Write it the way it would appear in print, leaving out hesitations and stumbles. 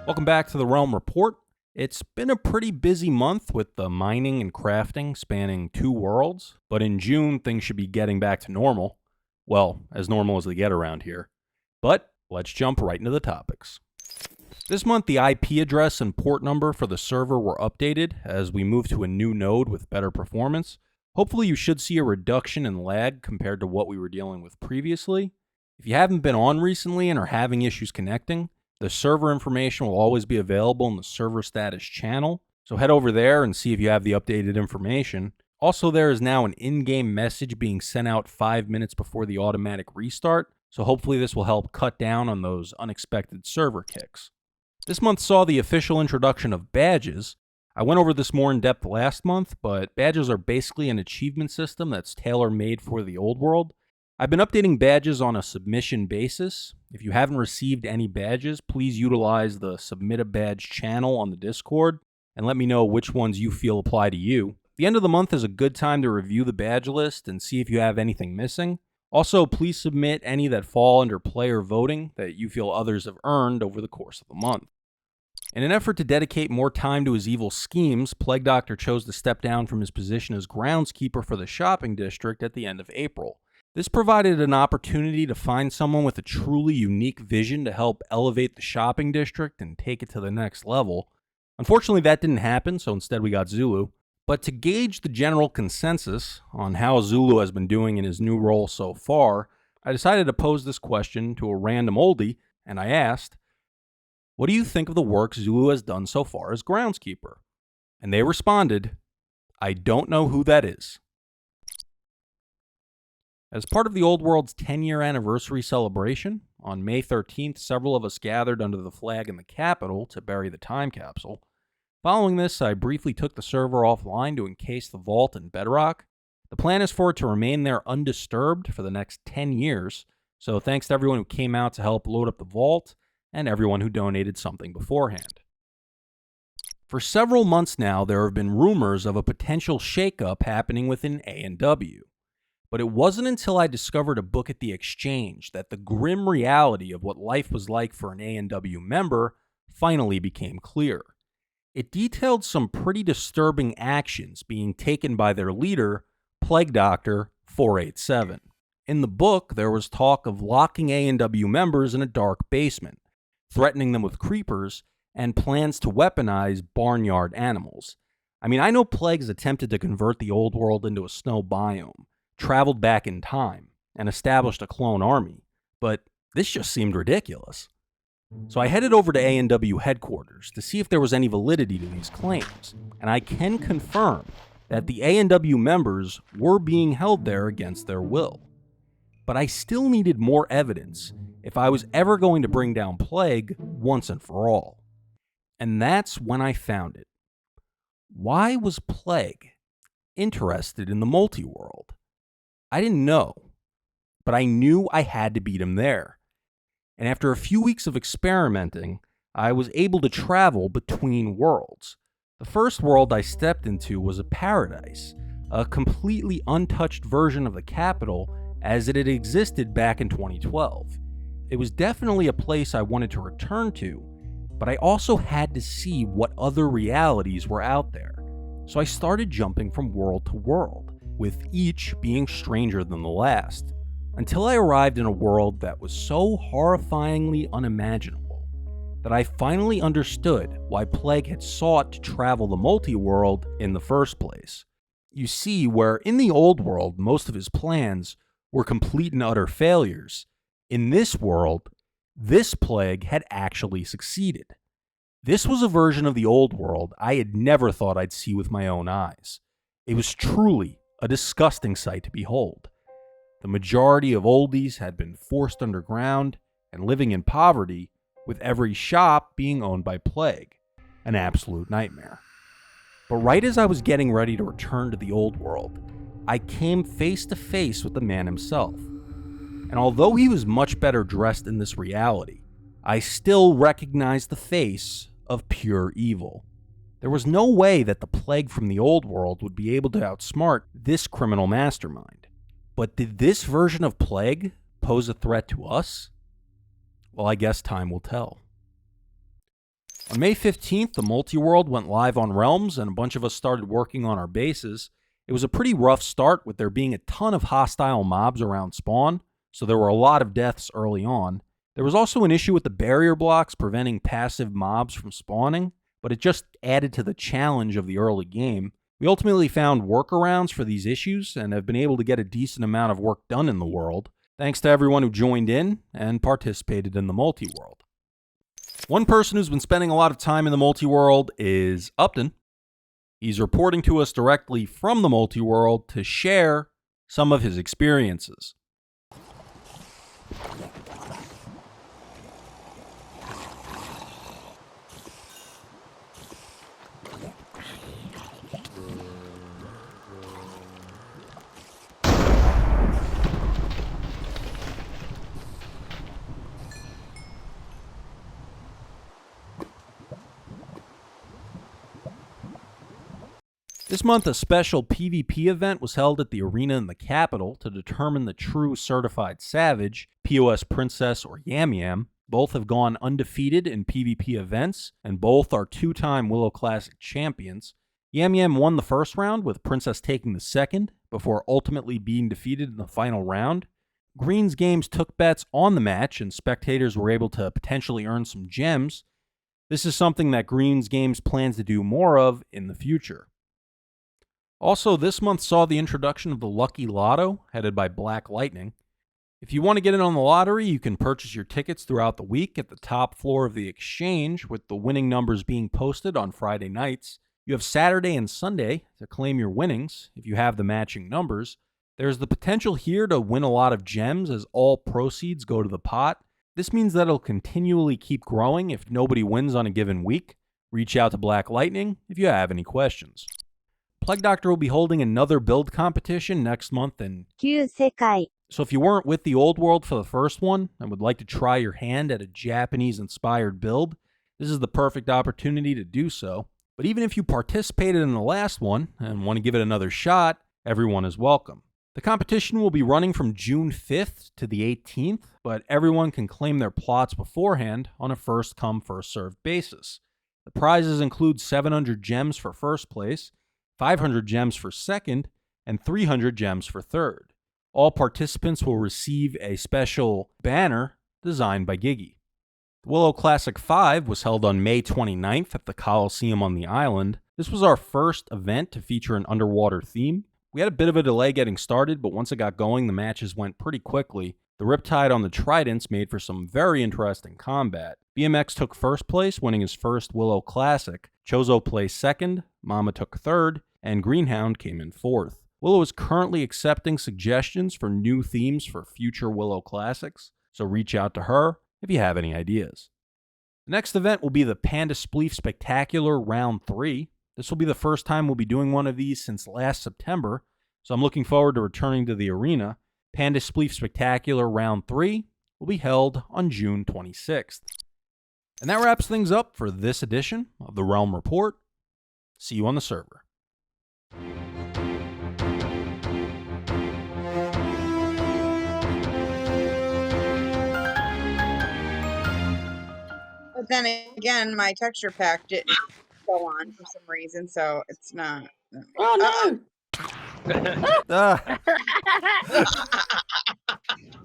Welcome back to the Realm Report. It's been a pretty busy month with the mining and crafting spanning 2 worlds, but in June things should be getting back to normal. Well, as normal as they get around here. But let's jump right into the topics. This month the IP address and port number for the server were updated as we move to a new node with better performance. Hopefully you should see a reduction in lag compared to what we were dealing with previously. If you haven't been on recently and are having issues connecting, the server information will always be available in the server status channel, so head over there and see if you have the updated information. Also, there is now an in-game message being sent out 5 minutes before the automatic restart, so hopefully this will help cut down on those unexpected server kicks. This month saw the official introduction of badges. I went over this more in depth last month, but badges are basically an achievement system that's tailor-made for the old world. I've been updating badges on a submission basis. If you haven't received any badges, please utilize the Submit a Badge channel on the Discord and let me know which ones you feel apply to you. The end of the month is a good time to review the badge list and see if you have anything missing. Also, please submit any that fall under player voting that you feel others have earned over the course of the month. In an effort to dedicate more time to his evil schemes, Plague Doctor chose to step down from his position as Groundskeeper for the shopping district at the end of April. This provided an opportunity to find someone with a truly unique vision to help elevate the shopping district and take it to the next level. Unfortunately, that didn't happen, so instead we got Zulu. But to gauge the general consensus on how Zulu has been doing in his new role so far, I decided to pose this question to a random oldie, and I asked, what do you think of the work Zulu has done so far as Groundskeeper? And they responded, I don't know who that is. As part of the Old World's 10-year anniversary celebration, on May 13th, several of us gathered under the flag in the Capitol to bury the time capsule. Following this, I briefly took the server offline to encase the vault in bedrock. The plan is for it to remain there undisturbed for the next 10 years, so thanks to everyone who came out to help load up the vault, and everyone who donated something beforehand. For several months now, there have been rumors of a potential shakeup happening within ANW. But it wasn't until I discovered a book at the Exchange that the grim reality of what life was like for an ANW member finally became clear. It detailed some pretty disturbing actions being taken by their leader, Plague Doctor 487. In the book, there was talk of locking ANW members in a dark basement, threatening them with creepers, and plans to weaponize barnyard animals. I mean, I know Plague's attempted to convert the old world into a snow biome, traveled back in time, and established a clone army, but this just seemed ridiculous. So I headed over to ANW headquarters to see if there was any validity to these claims, and I can confirm that the ANW members were being held there against their will. But I still needed more evidence if I was ever going to bring down Plague once and for all. And that's when I found it. Why was Plague interested in the multiworld? I didn't know, but I knew I had to beat him there. And after a few weeks of experimenting, I was able to travel between worlds. The first world I stepped into was a paradise, a completely untouched version of the capital as it had existed back in 2012. It was definitely a place I wanted to return to, but I also had to see what other realities were out there. So I started jumping from world to world, with each being stranger than the last, until I arrived in a world that was so horrifyingly unimaginable that I finally understood why Plague had sought to travel the multi-world in the first place. You see, where in the old world most of his plans were complete and utter failures, in this world, this Plague had actually succeeded. This was a version of the old world I had never thought I'd see with my own eyes. It was truly a disgusting sight to behold. The majority of oldies had been forced underground and living in poverty, with every shop being owned by Plague. An absolute nightmare. But right as I was getting ready to return to the old world, I came face to face with the man himself. And although he was much better dressed in this reality, I still recognized the face of pure evil. There was no way that the Plague from the old world would be able to outsmart this criminal mastermind. But did this version of Plague pose a threat to us? Well, I guess time will tell. On May 15th, the Multiworld went live on Realms, and a bunch of us started working on our bases. It was a pretty rough start, with there being a ton of hostile mobs around spawn, so there were a lot of deaths early on. There was also an issue with the barrier blocks preventing passive mobs from spawning, but it just added to the challenge of the early game. We ultimately found workarounds for these issues and have been able to get a decent amount of work done in the world, thanks to everyone who joined in and participated in the Multiworld. One person who's been spending a lot of time in the Multiworld is Upton. He's reporting to us directly from the Multiworld to share some of his experiences. This month, a special PvP event was held at the arena in the capital to determine the true certified savage, POS Princess or Yam Yam. Both have gone undefeated in PvP events, and both are two-time Willow Classic champions. Yam Yam won the first round, with Princess taking the second, before ultimately being defeated in the final round. Green's Games took bets on the match, and spectators were able to potentially earn some gems. This is something that Green's Games plans to do more of in the future. Also, this month saw the introduction of the Lucky Lotto, headed by Black Lightning. If you want to get in on the lottery, you can purchase your tickets throughout the week at the top floor of the exchange, with the winning numbers being posted on Friday nights. You have Saturday and Sunday to claim your winnings, if you have the matching numbers. There's the potential here to win a lot of gems, as all proceeds go to the pot. This means that it'll continually keep growing if nobody wins on a given week. Reach out to Black Lightning if you have any questions. Plague Doctor will be holding another build competition next month, and so if you weren't with the Old World for the first one and would like to try your hand at a Japanese-inspired build, this is the perfect opportunity to do so. But even if you participated in the last one and want to give it another shot, everyone is welcome. The competition will be running from June 5th to the 18th, but everyone can claim their plots beforehand on a first-come, first-served basis. The prizes include 700 gems for first place, 500 gems for second, and 300 gems for third. All participants will receive a special banner designed by Giggy. The Willow Classic 5 was held on May 29th at the Coliseum on the island. This was our first event to feature an underwater theme. We had a bit of a delay getting started, but once it got going, the matches went pretty quickly. The Riptide on the Tridents made for some very interesting combat. BMX took first place, winning his first Willow Classic. Chozo placed second, Mama took third, and Greenhound came in fourth. Willow is currently accepting suggestions for new themes for future Willow Classics, so reach out to her if you have any ideas. The next event will be the Panda Spleef Spectacular Round 3. This will be the first time we'll be doing one of these since last September, so I'm looking forward to returning to the arena. Panda Spleef Spectacular Round 3 will be held on June 26th. And that wraps things up for this edition of the Realm Report. See you on the server. But then again, my texture pack didn't go on for some reason, so it's not. Oh no!